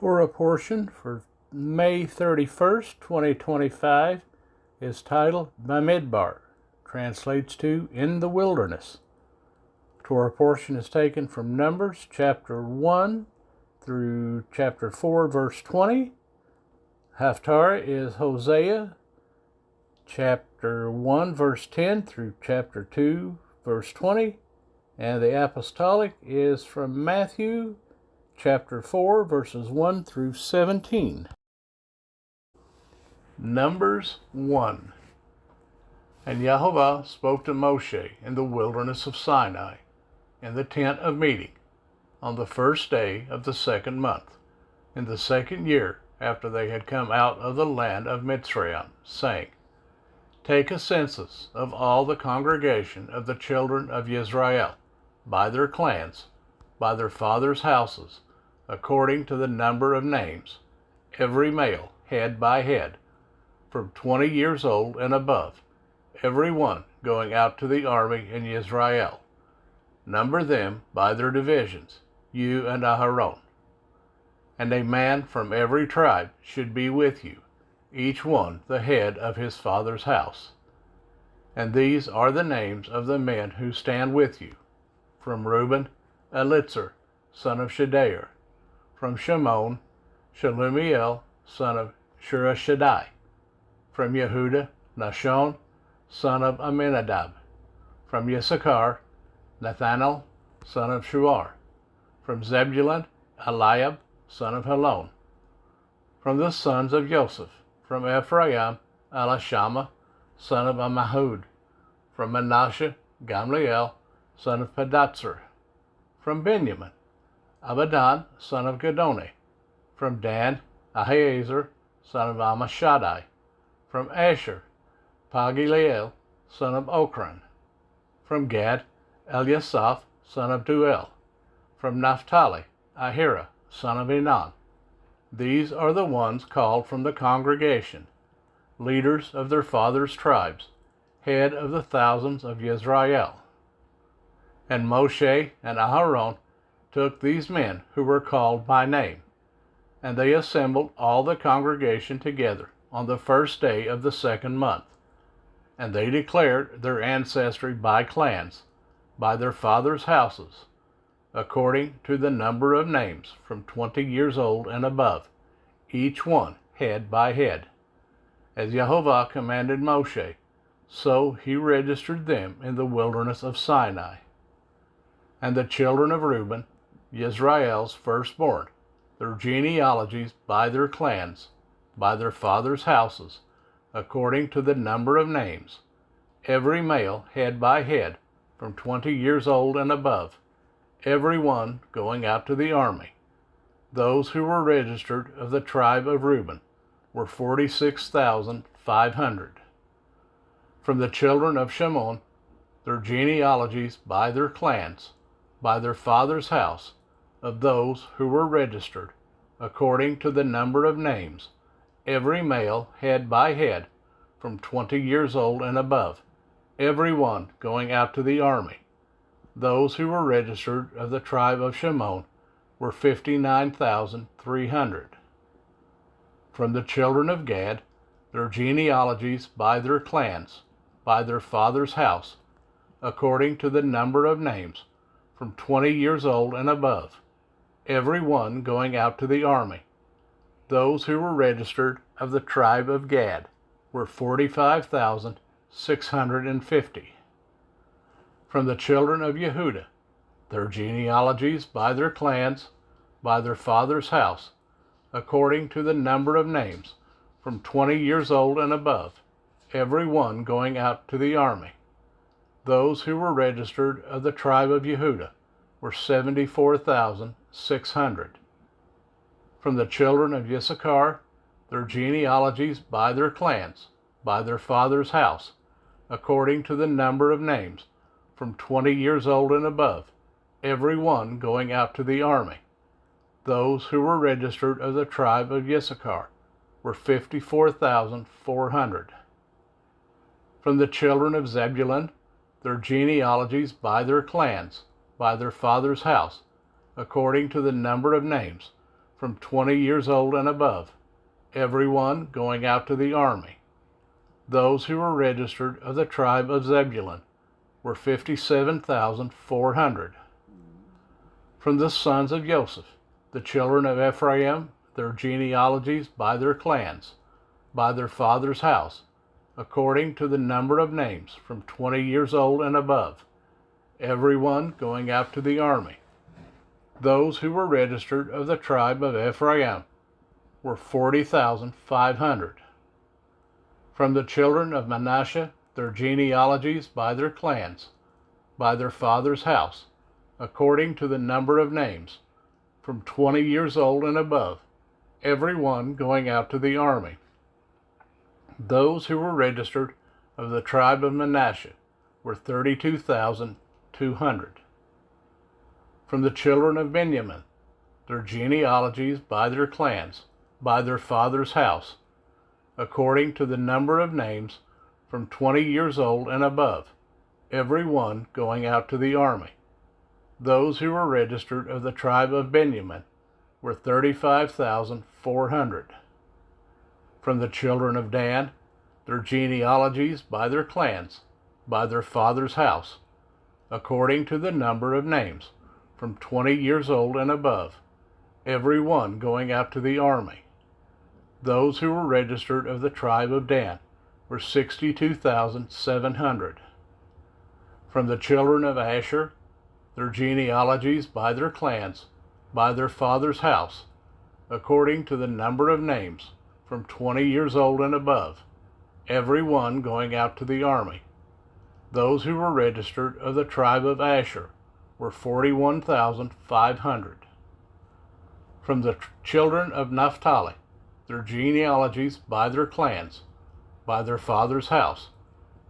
Torah portion for May 31st, 2025 is titled Bamidbar, translates to In the Wilderness. Torah portion is taken from Numbers chapter 1 through chapter 4, verse 20. Haftarah is Hosea chapter 1, verse 10 through chapter 2, verse 20. And the apostolic is from Matthew chapter 4, verses 1 through 17. Numbers 1. And Yehovah spoke to Moshe in the wilderness of Sinai, in the tent of meeting, on the first day of the second month, in the second year after they had come out of the land of Mitzrayim, saying, Take a census of all the congregation of the children of Israel, by their clans, by their fathers' houses, according to the number of names, every male, head by head, from 20 years old and above, every one going out to the army in Israel. Number them by their divisions, you and Aharon. And a man from every tribe should be with you, each one the head of his father's house. And these are the names of the men who stand with you. From Reuben, Elitzer, son of Shedeir. From Shimon, Shelumiel, son of Shurashaddai. From Yehuda, Nashon, son of Aminadab. From Yissachar, Nathanael, son of Shuar. From Zebulun, Eliab, son of Helon. From the sons of Joseph, from Ephraim, Elishama, son of Ammihud. From Manasseh, Gamliel, son of Pedatsur. From Benjamin, Abidan, son of Gedoni. From Dan, Ahiezer, son of Ammishaddai. From Asher, Pagiel, son of Okran. From Gad, Eliasaph, son of Duel. From Naphtali, Ahira, son of Enan. These are the ones called from the congregation, leaders of their fathers' tribes, head of the thousands of Israel. And Moshe and Aharon took these men who were called by name, and they assembled all the congregation together on the first day of the second month. And they declared their ancestry by clans, by their fathers' houses, according to the number of names from 20 years old and above, each one head by head. As Yehovah commanded Moshe, so he registered them in the wilderness of Sinai. And the children of Reuben, Israel's firstborn, their genealogies by their clans, by their fathers' houses, according to the number of names, every male head by head, from 20 years old and above, every one going out to the army. Those who were registered of the tribe of Reuben were 46,500. From the children of Shimon, their genealogies by their clans, by their father's house, of those who were registered, according to the number of names, every male head by head, from 20 years old and above, every one going out to the army. Those who were registered of the tribe of Shimon were 59,300. From the children of Gad, their genealogies by their clans, by their father's house, according to the number of names, from 20 years old and above, every one going out to the army. Those who were registered of the tribe of Gad were 45,650. From the children of Yehuda, their genealogies by their clans, by their father's house, according to the number of names, from 20 years old and above, every one going out to the army. Those who were registered of the tribe of Yehuda were 74,600. From the children of Yissachar, their genealogies by their clans, by their father's house, according to the number of names, from 20 years old and above, every one going out to the army. Those who were registered of the tribe of Issachar were 54,400. From the children of Zebulun, their genealogies by their clans, by their father's house, according to the number of names, from 20 years old and above, everyone going out to the army. Those who were registered of the tribe of Zebulun were 57,400. From the sons of Joseph, the children of Ephraim, their genealogies by their clans, by their father's house, according to the number of names, from 20 years old and above, everyone going out to the army. Those who were registered of the tribe of Ephraim were 40,500. From the children of Manasseh, their genealogies by their clans, by their father's house, according to the number of names, from 20 years old and above, everyone going out to the army. Those who were registered of the tribe of Manasseh were 32,200. From the children of Benjamin, their genealogies by their clans, by their father's house, according to the number of names, from 20 years old and above, everyone going out to the army. Those who were registered of the tribe of Benjamin were 35,400. From the children of Dan, their genealogies by their clans, by their father's house, according to the number of names, from 20 years old and above, everyone going out to the army. Those who were registered of the tribe of Dan were 62,700. From the children of Asher, their genealogies by their clans, by their father's house, according to the number of names, from 20 years old and above, everyone going out to the army. Those who were registered of the tribe of Asher were 41,500. From the children of Naphtali, their genealogies by their clans, by their father's house,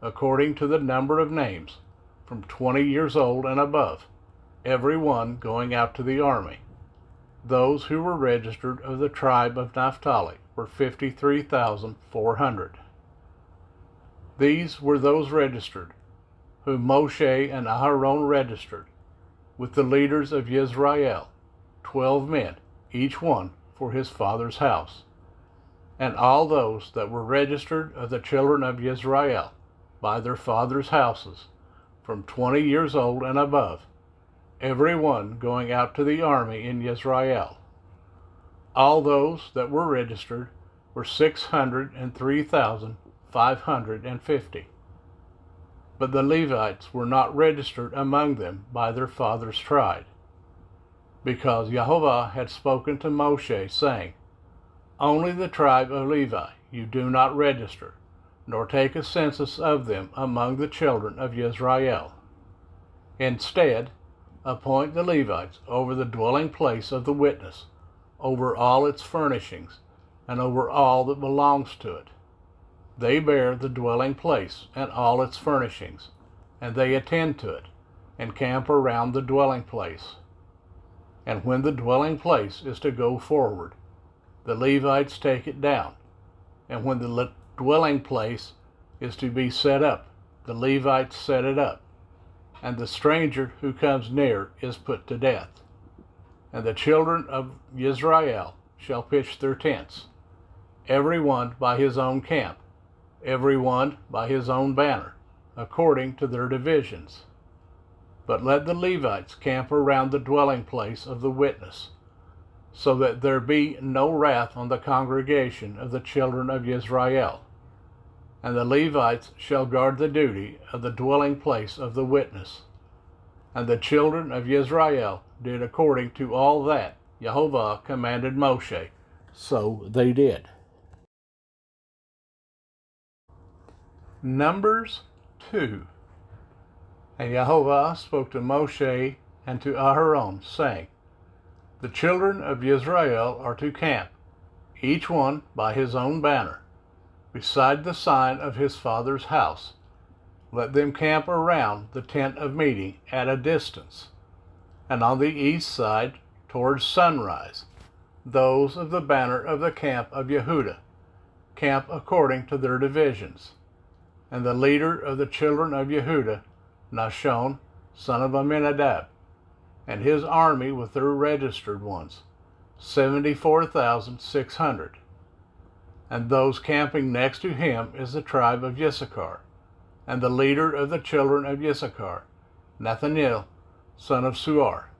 according to the number of names, from 20 years old and above, everyone going out to the army. Those who were registered of the tribe of Naphtali were 53,400. These were those registered, whom Moshe and Aharon registered, with the leaders of Israel, 12 men, each one for his father's house. And all those that were registered of the children of Israel by their fathers' houses, from 20 years old and above, every one going out to the army in Israel. All those that were registered were 603,550. But the Levites were not registered among them by their fathers' tribe, because Jehovah had spoken to Moshe, saying, Only the tribe of Levi you do not register, nor take a census of them among the children of Israel. Instead, appoint the Levites over the dwelling place of the witness, over all its furnishings, and over all that belongs to it. They bear the dwelling place and all its furnishings, and they attend to it, and camp around the dwelling place. And when the dwelling place is to go forward, the Levites take it down, and when the dwelling place is to be set up, the Levites set it up, and the stranger who comes near is put to death. And the children of Israel shall pitch their tents, every one by his own camp, every one by his own banner, according to their divisions. But let the Levites camp around the dwelling place of the witness, so that there be no wrath on the congregation of the children of Israel. And the Levites shall guard the duty of the dwelling place of the witness. And the children of Israel did according to all that Jehovah commanded Moshe. So they did. Numbers 2. And Jehovah spoke to Moshe and to Aharon, saying, The children of Israel are to camp, each one by his own banner, beside the sign of his father's house. Let them camp around the tent of meeting at a distance, and on the east side towards sunrise, those of the banner of the camp of Yehudah camp according to their divisions. And the leader of the children of Yehudah, Nashon, son of Aminadab, and his army with their registered ones, 74,600. And those camping next to him is the tribe of Issachar, and the leader of the children of Issachar, Nathaniel, son of Suar,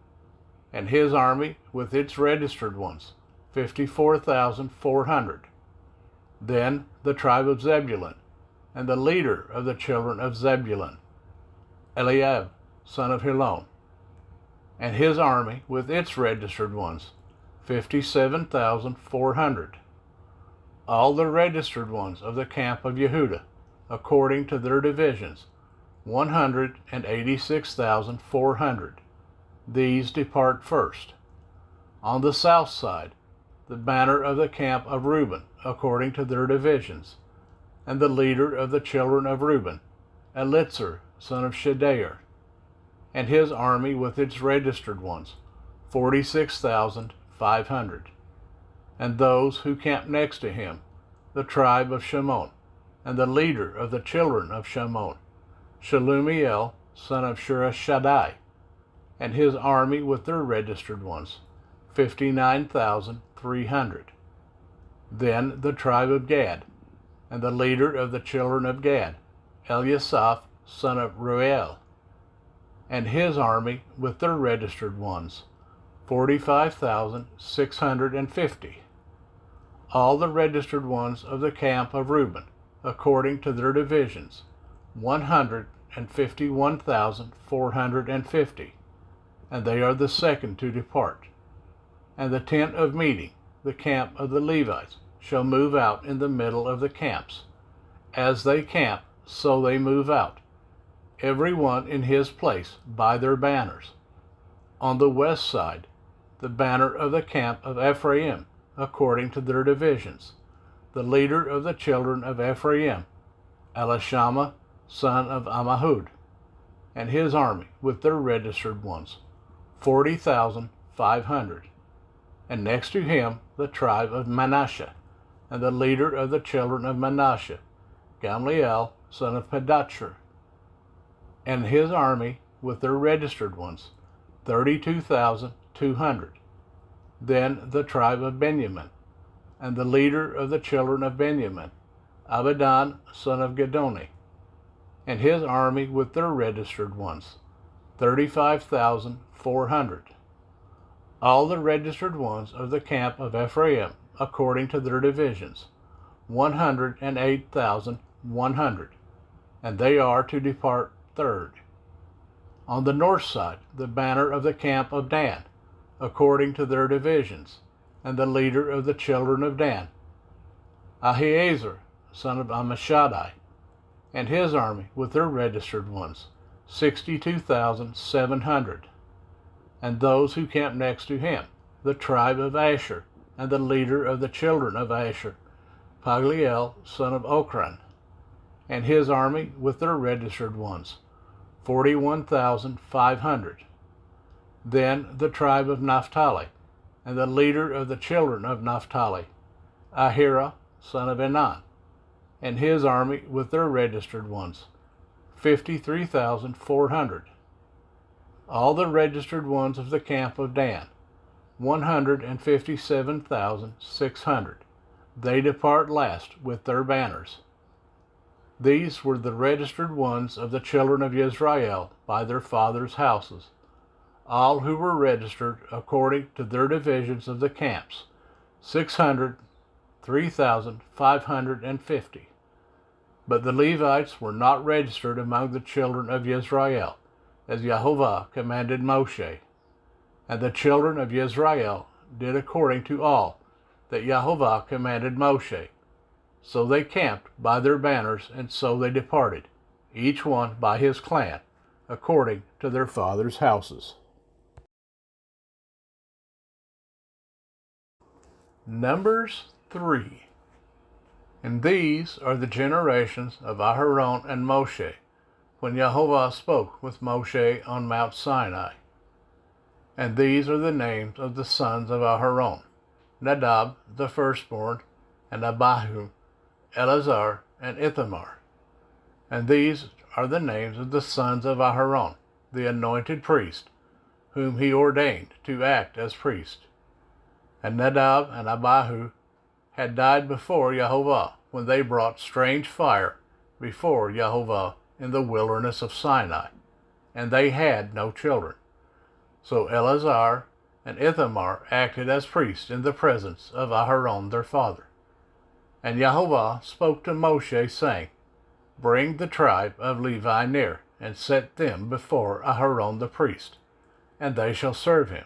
and his army with its registered ones, 54,400. Then the tribe of Zebulun, and the leader of the children of Zebulun, Eliab, son of Helon, and his army with its registered ones, 57,400. All the registered ones of the camp of Yehudah, according to their divisions, 186,400. These depart first. On the south side, the banner of the camp of Reuben, according to their divisions, and the leader of the children of Reuben, Elitzur, son of Shedear, and his army with its registered ones, 46,500. And those who camp next to him, the tribe of Shimon, and the leader of the children of Shimon, Shelumiel, son of Shurashaddai, and his army with their registered ones, 59,300. Then the tribe of Gad, and the leader of the children of Gad, Eliasaph, son of Reuel, and his army with their registered ones, 45,650. All the registered ones of the camp of Reuben, according to their divisions, 151,450, and they are the second to depart. And the tent of meeting, the camp of the Levites, shall move out in the middle of the camps. As they camp, so they move out, every one in his place by their banners. On the west side, the banner of the camp of Ephraim, according to their divisions, the leader of the children of Ephraim, Elishama, son of Ammihud, and his army with their registered ones, 40,500. And next to him the tribe of Manasseh, and the leader of the children of Manasseh, Gamliel, son of Pedachur, and his army with their registered ones, 32,200. Then the tribe of Benjamin, and the leader of the children of Benjamin, Abidan, son of Gedoni, and his army with their registered ones, 35,400. All the registered ones of the camp of Ephraim, according to their divisions, 108,100, and they are to depart third. On the north side, the banner of the camp of Dan, according to their divisions, and the leader of the children of Dan, Ahiezer, son of Ammishaddai, and his army with their registered ones, 62,700. And those who camp next to him, the tribe of Asher, and the leader of the children of Asher, Pagliel, son of Ochran, and his army with their registered ones, 41,500. Then the tribe of Naphtali, and the leader of the children of Naphtali, Ahira, son of Enan, and his army with their registered ones, 53,400. All the registered ones of the camp of Dan, 157,600. They depart last with their banners. These were the registered ones of the children of Israel by their fathers' houses, all who were registered according to their divisions of the camps, 603,550. But the Levites were not registered among the children of Israel, as Jehovah commanded Moshe. And the children of Israel did according to all that Jehovah commanded Moshe. So they camped by their banners, and so they departed, each one by his clan, according to their fathers' houses. Numbers 3. And these are the generations of Aharon and Moshe, when Jehovah spoke with Moshe on Mount Sinai. And these are the names of the sons of Aharon: Nadab, the firstborn, and Abihu, Eleazar, and Ithamar. And these are the names of the sons of Aharon, the anointed priest, whom he ordained to act as priest. And Nadab and Abihu had died before Yehovah when they brought strange fire before Yehovah in the wilderness of Sinai, and they had no children. So Eleazar and Ithamar acted as priests in the presence of Aharon their father. And Yehovah spoke to Moshe, saying, Bring the tribe of Levi near, and set them before Aharon the priest, and they shall serve him,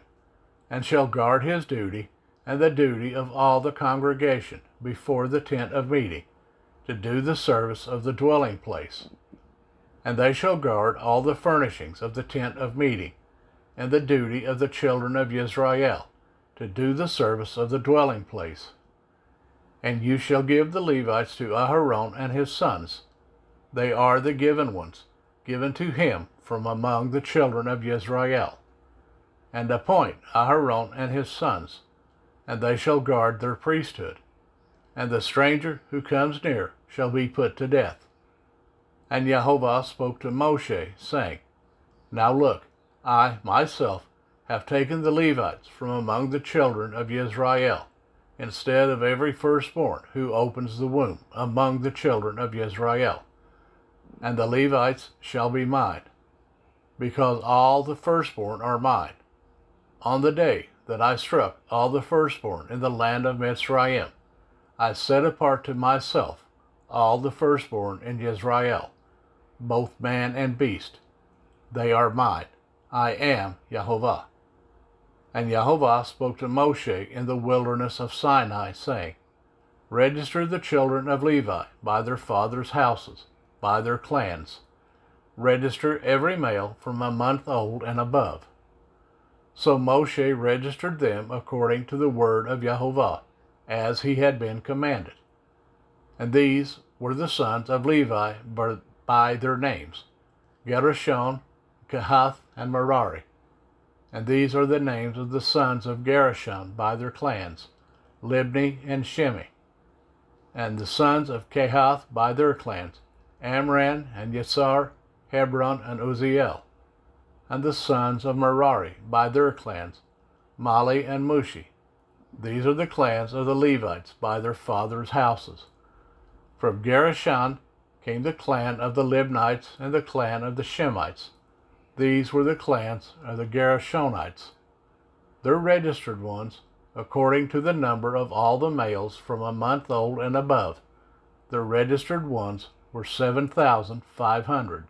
and shall guard his duty, and the duty of all the congregation before the tent of meeting, to do the service of the dwelling place. And they shall guard all the furnishings of the tent of meeting, and the duty of the children of Israel, to do the service of the dwelling place. And you shall give the Levites to Aharon and his sons. They are the given ones, given to him from among the children of Israel. And appoint Aharon and his sons, and they shall guard their priesthood. And the stranger who comes near shall be put to death. And Yehovah spoke to Moshe, saying, Now look, I myself have taken the Levites from among the children of Israel, instead of every firstborn who opens the womb among the children of Israel. And the Levites shall be mine, because all the firstborn are mine. On the day that I struck all the firstborn in the land of Mitzrayim, I set apart to myself all the firstborn in Israel, both man and beast. They are mine. I am Yehovah. And Yehovah spoke to Moshe in the wilderness of Sinai, saying, Register the children of Levi by their fathers' houses, by their clans. Register every male from a month old and above. So Moshe registered them according to the word of Yehovah, as he had been commanded. And these were the sons of Levi by their names, Gershon, Kehath, and Merari. And these are the names of the sons of Gershon by their clans, Libni and Shimi. And the sons of Kehath by their clans, Amram and Yisar, Hebron, and Uzziel. And the sons of Merari by their clans, Mali and Mushi. These are the clans of the Levites by their fathers' houses. From Gershon came the clan of the Libnites and the clan of the Shemites. These were the clans of the Gershonites. Their registered ones, according to the number of all the males from a month old and above, the registered ones were 7,500.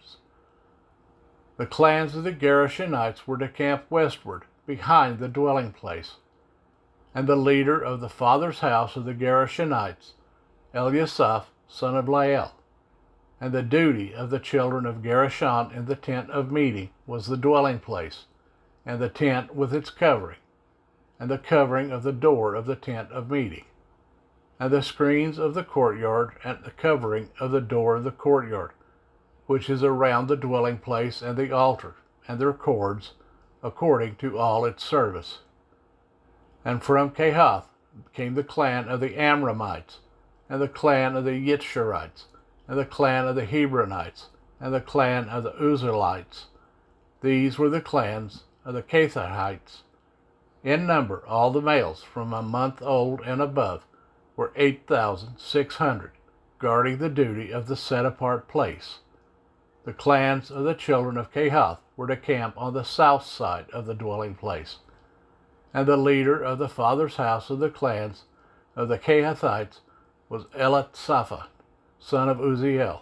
The clans of the Gershonites were to camp westward, behind the dwelling place. And the leader of the father's house of the Gershonites, Eliasaph, son of Lael. And the duty of the children of Gershon in the tent of meeting was the dwelling place, and the tent with its covering, and the covering of the door of the tent of meeting, and the screens of the courtyard, and the covering of the door of the courtyard, which is around the dwelling place and the altar, and their cords, according to all its service. And from Kehath came the clan of the Amramites, and the clan of the Yitsharites, and the clan of the Hebronites, and the clan of the Uzzielites. These were the clans of the Kethites. In number, all the males from a month old and above were 8,600, guarding the duty of the set-apart place. The clans of the children of Kehath were to camp on the south side of the dwelling place. And the leader of the father's house of the clans of the Kehathites was Eliasaph, son of Uzziel.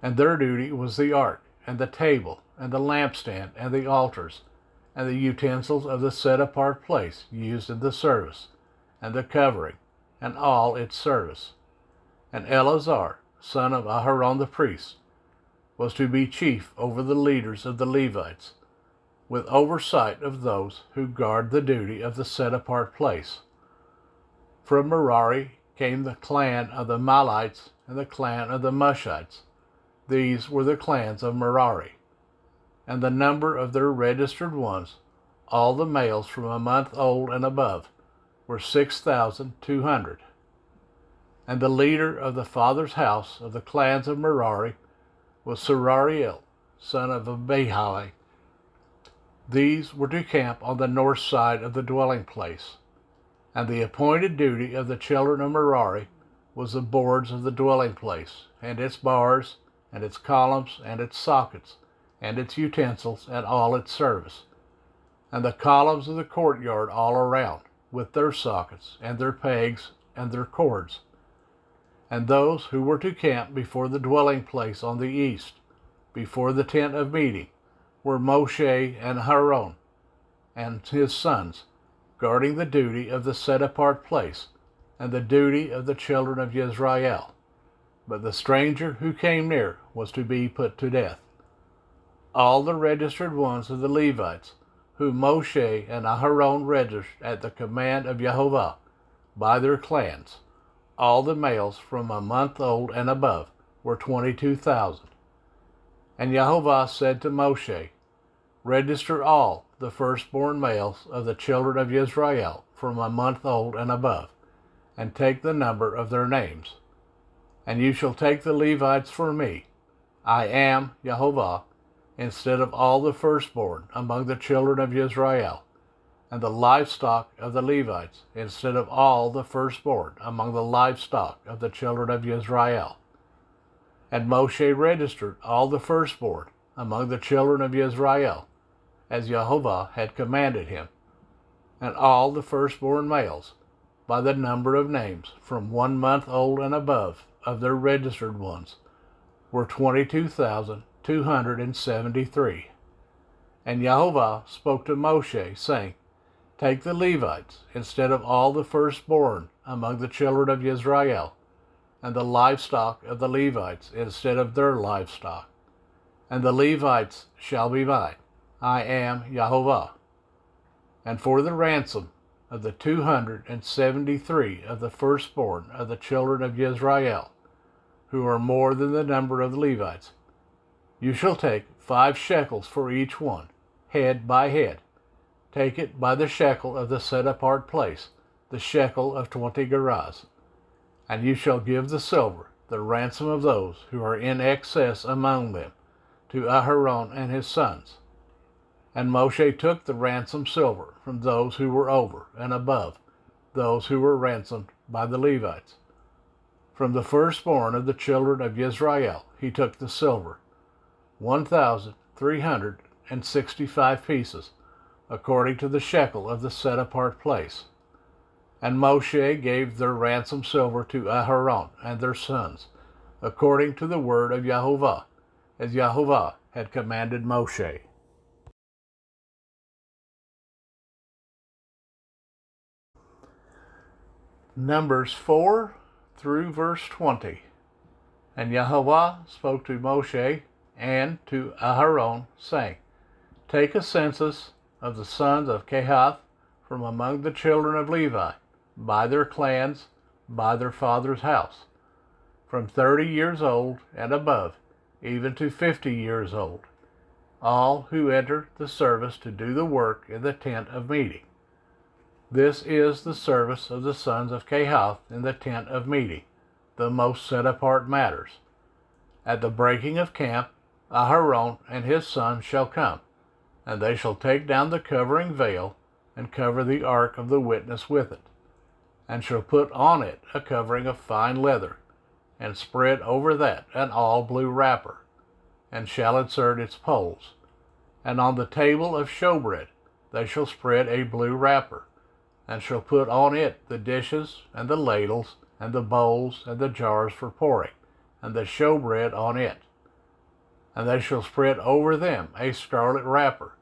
And their duty was the ark, and the table, and the lampstand, and the altars, and the utensils of the set-apart place used in the service, and the covering, and all its service. And Eleazar, son of Aharon the priest, was to be chief over the leaders of the Levites, with oversight of those who guard the duty of the set-apart place. From Merari came the clan of the Malites and the clan of the Mushites. These were the clans of Merari. And the number of their registered ones, all the males from a month old and above, were 6,200. And the leader of the father's house of the clans of Merari was Serariel, son of Abihi. These were to camp on the north side of the dwelling place. And the appointed duty of the children of Merari was the boards of the dwelling place, and its bars, and its columns, and its sockets, and its utensils, and all its service, and the columns of the courtyard all around, with their sockets, and their pegs, and their cords. And those who were to camp before the dwelling place on the east, before the tent of meeting, were Moshe and Aaron and his sons, guarding the duty of the set-apart place, and the duty of the children of Israel. But the stranger who came near was to be put to death. All the registered ones of the Levites, whom Moshe and Aaron registered at the command of Jehovah, by their clans, all the males from a month old and above, were 22,000. And Jehovah said to Moshe, Register all the firstborn males of the children of Israel from a month old and above, and take the number of their names. And you shall take the Levites for me. I am Jehovah, instead of all the firstborn among the children of Israel, and the livestock of the Levites, instead of all the firstborn among the livestock of the children of Israel. And Moshe registered all the firstborn among the children of Israel, as Jehovah had commanded him, and all the firstborn males, by the number of names, from 1 month old and above, of their registered ones, were 22,273. And Jehovah spoke to Moshe, saying, Take the Levites, instead of all the firstborn among the children of Israel, and the livestock of the Levites, instead of their livestock. And the Levites shall be mine. I am Jehovah. And for the ransom of the 273 of the firstborn of the children of Israel, who are more than the number of the Levites, you shall take 5 shekels for each one, head by head. Take it by the shekel of the set-apart place, the shekel of 20 gerahs. And you shall give the silver, the ransom of those who are in excess among them, to Aaron and his sons. And Moshe took the ransom silver from those who were over and above, those who were ransomed by the Levites. From the firstborn of the children of Israel he took the silver, 1,365 pieces, according to the shekel of the set-apart place. And Moshe gave their ransom silver to Aaron and their sons, according to the word of Jehovah, as Jehovah had commanded Moshe. Numbers 4 through verse 20. And Jehovah spoke to Moshe and to Aaron, saying, Take a census of the sons of Kehath from among the children of Levi, by their clans, by their father's house, from 30 years old and above, even to 50 years old, all who enter the service to do the work in the tent of meeting. This is the service of the sons of Kehath in the tent of meeting, the most set-apart matters. At the breaking of camp, Aaron and his sons shall come, and they shall take down the covering veil, and cover the ark of the witness with it, and shall put on it a covering of fine leather, and spread over that an all blue wrapper, and shall insert its poles. And on the table of showbread they shall spread a blue wrapper, and shall put on it the dishes, and the ladles, and the bowls, and the jars for pouring, and the showbread on it. And they shall spread over them a scarlet wrapper,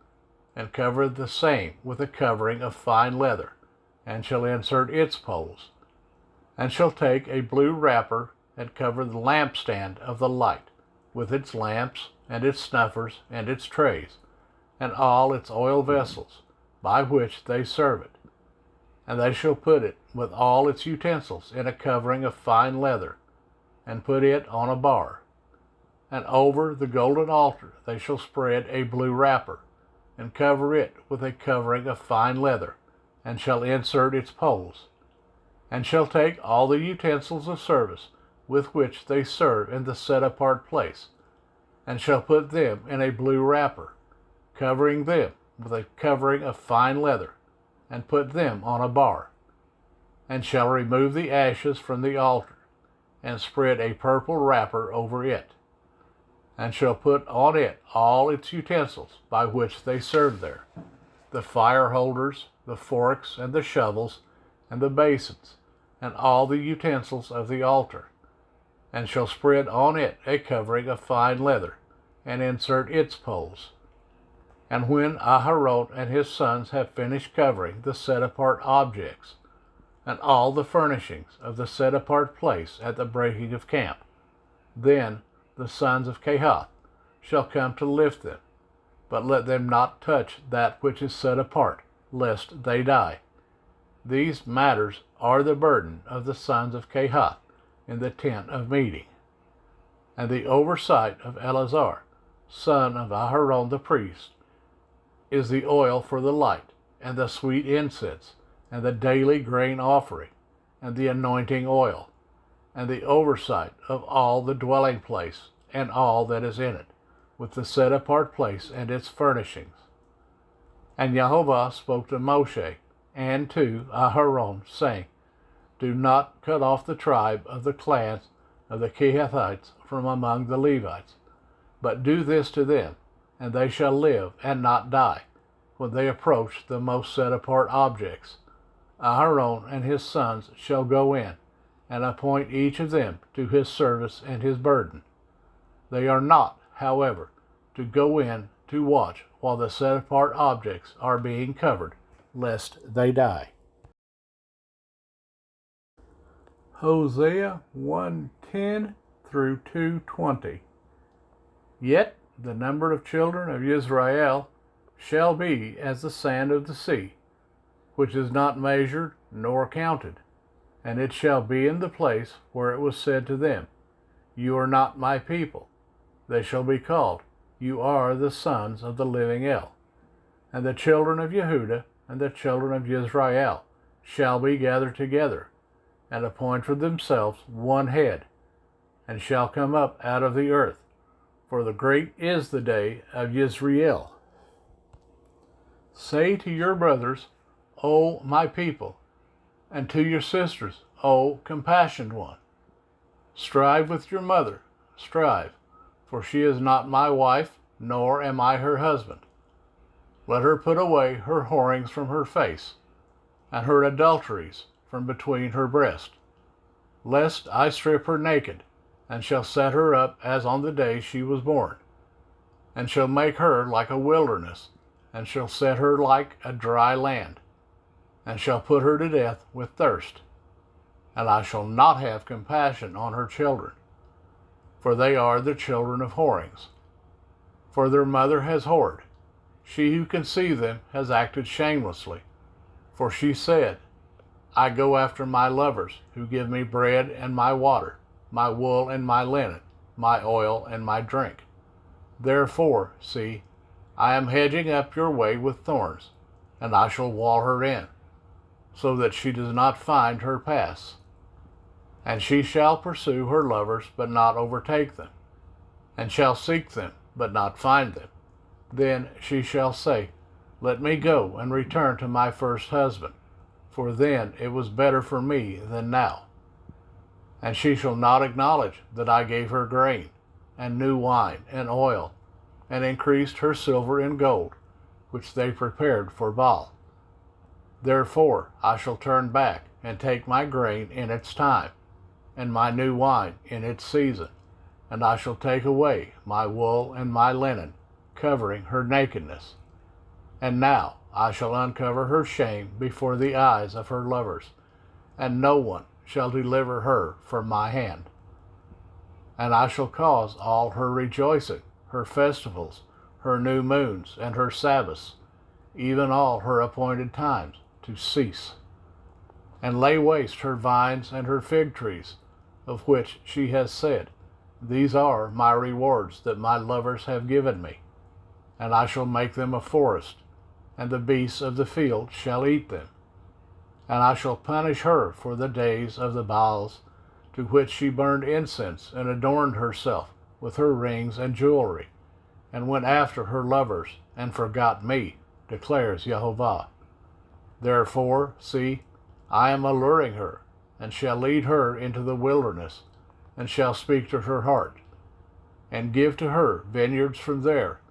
and cover the same with a covering of fine leather, and shall insert its poles. And shall take a blue wrapper, and cover the lampstand of the light, with its lamps, and its snuffers, and its trays, and all its oil vessels, by which they serve it. And they shall put it with all its utensils in a covering of fine leather, and put it on a bar. And over the golden altar they shall spread a blue wrapper, and cover it with a covering of fine leather, and shall insert its poles. And shall take all the utensils of service with which they serve in the set-apart place, and shall put them in a blue wrapper, covering them with a covering of fine leather, and put them on a bar. and shall remove the ashes from the altar, and spread a purple wrapper over it, and shall put on it all its utensils by which they serve there, the fire holders, the forks, and the shovels, and the basins, and all the utensils of the altar, and shall spread on it a covering of fine leather, and insert its poles. And when Aharon and his sons have finished covering the set-apart objects, and all the furnishings of the set-apart place at the breaking of camp, then the sons of Kehath shall come to lift them, but let them not touch that which is set apart, lest they die. These matters are the burden of the sons of Kehath in the tent of meeting. And the oversight of Eleazar, son of Aharon the priest, is the oil for the light, and the sweet incense, and the daily grain offering, and the anointing oil, and the oversight of all the dwelling place, and all that is in it, with the set-apart place and its furnishings. And Jehovah spoke to Moshe and to Aharon, saying, Do not cut off the tribe of the clans of the Kehathites from among the Levites, but do this to them, and they shall live and not die, when they approach the most set-apart objects. Aharon and his sons shall go in, and appoint each of them to his service and his burden. They are not, however, to go in to watch while the set-apart objects are being covered, lest they die. Hosea 1:10 through 2:20. Yet the number of children of Israel shall be as the sand of the sea, which is not measured nor counted. And it shall be in the place where it was said to them, You are not my people. They shall be called, You are the sons of the living El. And the children of Yehudah and the children of Israel shall be gathered together, and appoint for themselves one head, and shall come up out of the earth. For the great is the day of Yisrael. Say to your brothers, O my people, and to your sisters, O compassionate one. Strive with your mother, strive, for she is not my wife, nor am I her husband. Let her put away her whorings from her face, and her adulteries from between her breast, lest I strip her naked, and shall set her up as on the day she was born, and shall make her like a wilderness, and shall set her like a dry land, and shall put her to death with thirst. And I shall not have compassion on her children, for they are the children of whorings. For their mother has whored. She who conceived them has acted shamelessly. For she said, I go after my lovers, who give me bread and my water, my wool and my linen, my oil and my drink. Therefore, see, I am hedging up your way with thorns, and I shall wall her in, so that she does not find her paths. And she shall pursue her lovers, but not overtake them, and shall seek them, but not find them. Then she shall say, Let me go and return to my first husband, for then it was better for me than now. And she shall not acknowledge that I gave her grain, and new wine, and oil, and increased her silver and gold, which they prepared for Baal. Therefore I shall turn back, and take my grain in its time, and my new wine in its season, and I shall take away my wool and my linen, covering her nakedness. And now I shall uncover her shame before the eyes of her lovers, and no one shall deliver her from my hand. And I shall cause all her rejoicing, her festivals, her new moons, and her Sabbaths, even all her appointed times, to cease, and lay waste her vines and her fig trees, of which she has said, These are my rewards that my lovers have given me. And I shall make them a forest, and the beasts of the field shall eat them. And I shall punish her for the days of the Baals, to which she burned incense and adorned herself with her rings and jewelry, and went after her lovers, and forgot me, declares Jehovah. Therefore, see, I am alluring her, and shall lead her into the wilderness, and shall speak to her heart, and give to her vineyards from there,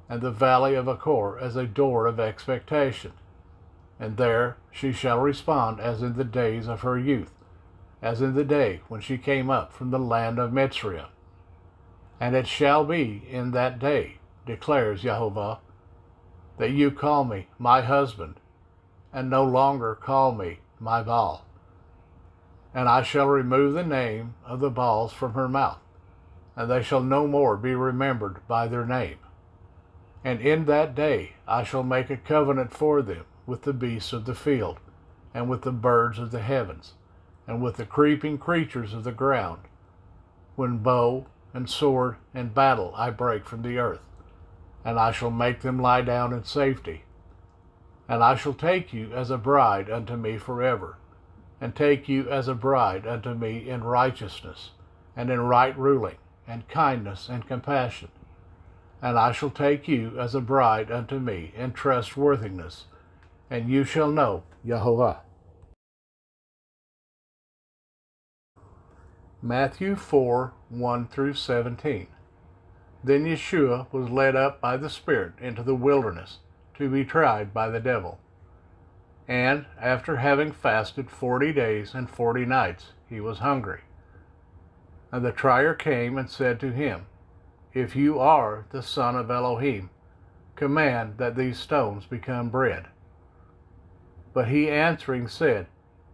and the valley of Achor as a door of expectation. And there she shall respond as in the days of her youth, as in the day when she came up from the land of Mitzrayim. And it shall be in that day, declares Jehovah, that you call me my husband, and no longer call me my Baal. And I shall remove the name of the Baals from her mouth, and they shall no more be remembered by their name. And in that day I shall make a covenant for them with the beasts of the field, and with the birds of the heavens, and with the creeping creatures of the ground, when bow and sword and battle I break from the earth, and I shall make them lie down in safety. And I shall take you as a bride unto me forever, and take you as a bride unto me in righteousness, and in right ruling, and kindness and compassion. And I shall take you as a bride unto me in trustworthiness, and you shall know Jehovah. Matthew 4, 1-17. Then Yeshua was led up by the Spirit into the wilderness to be tried by the devil. And after having fasted 40 days and 40 nights, he was hungry. And the trier came and said to him, If you are the Son of Elohim, command that these stones become bread. But he answering said,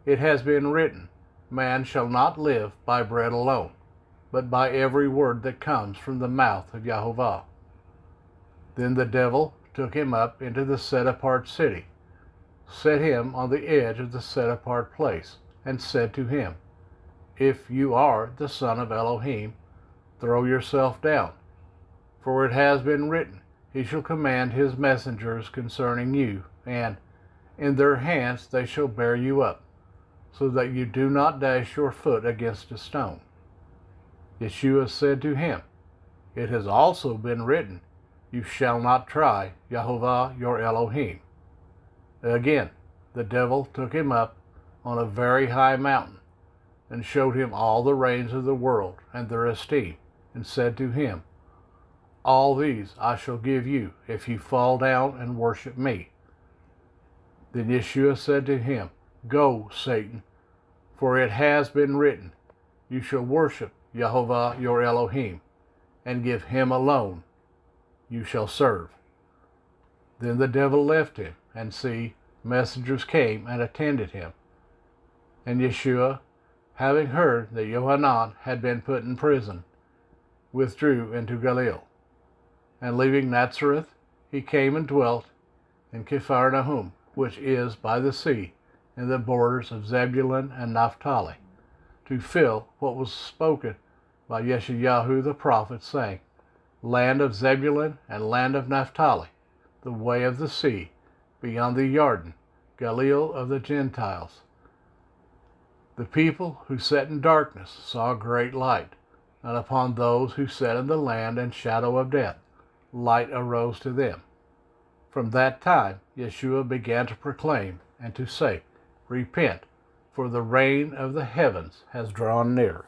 It has been written, Man shall not live by bread alone, but by every word that comes from the mouth of Jehovah. Then the devil took him up into the set-apart city, set him on the edge of the set-apart place, and said to him, If you are the Son of Elohim, throw yourself down, for it has been written, He shall command his messengers concerning you, and in their hands they shall bear you up, so that you do not dash your foot against a stone. Yeshua said to him, It has also been written, You shall not try Jehovah your Elohim. Again, the devil took him up on a very high mountain, and showed him all the reigns of the world and their esteem, and said to him, All these I shall give you, if you fall down and worship me. Then Yeshua said to him, Go, Satan, for it has been written, You shall worship Jehovah your Elohim, and give him alone you shall serve. Then the devil left him, and see, messengers came and attended him. And Yeshua, having heard that Yohanan had been put in prison, withdrew into Galilee. And leaving Nazareth, he came and dwelt in Capharnaum, which is by the sea, in the borders of Zebulun and Naphtali, to fill what was spoken by Yeshayahu the prophet, saying, Land of Zebulun and land of Naphtali, the way of the sea, beyond the Jordan, Galilee of the Gentiles. The people who sat in darkness saw a great light, and upon those who sat in the land and shadow of death, light arose to them. From that time Yeshua began to proclaim and to say, Repent, for the reign of the heavens has drawn near.